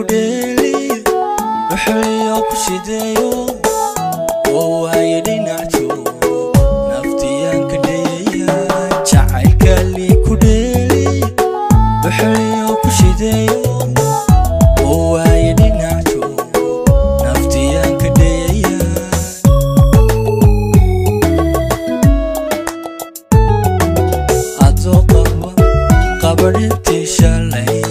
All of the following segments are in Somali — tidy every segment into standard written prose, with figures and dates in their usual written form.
كوديلي وحليو كشيديو ووايدي نعجو نفتيان كديا جعلك اللي كوديلي وحليو كشيديو ووايدي نعجو نفتيان كديا أتوقع قبرتي شالي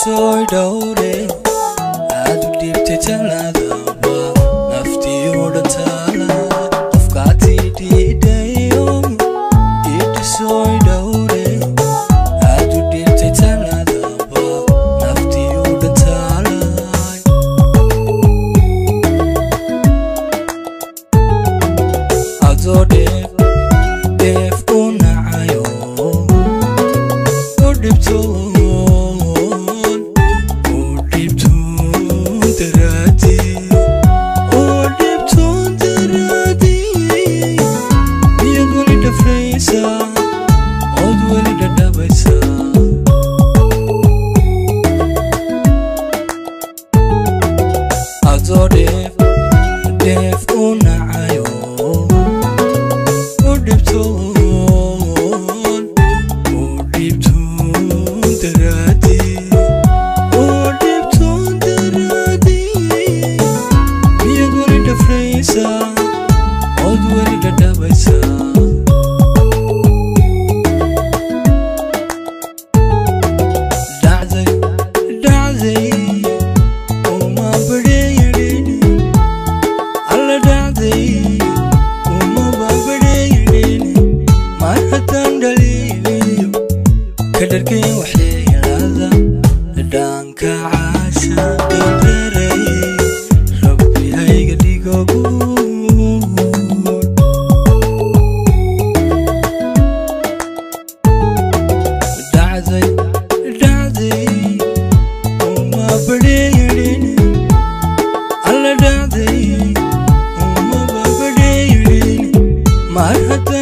soy dawre adu dibte taladaba nafti oda tala qofkaati diidayo id soy dawre adu dibte taladaba nafti oda tala azode def unayo odibto def unayo odibton daradi miyad wali dhafraysa od wali dhadhabaysa dhacday uma badheeyadhin alla dhacday uma babadheeyadhin mar haddaan dhaliiliyo ka dharkay waxyeelada dhaanka caasha indaray rabbi hayga dhigo dhacday uma badheeyadhin alla dhacday uma babadheeyadhin mar haddaan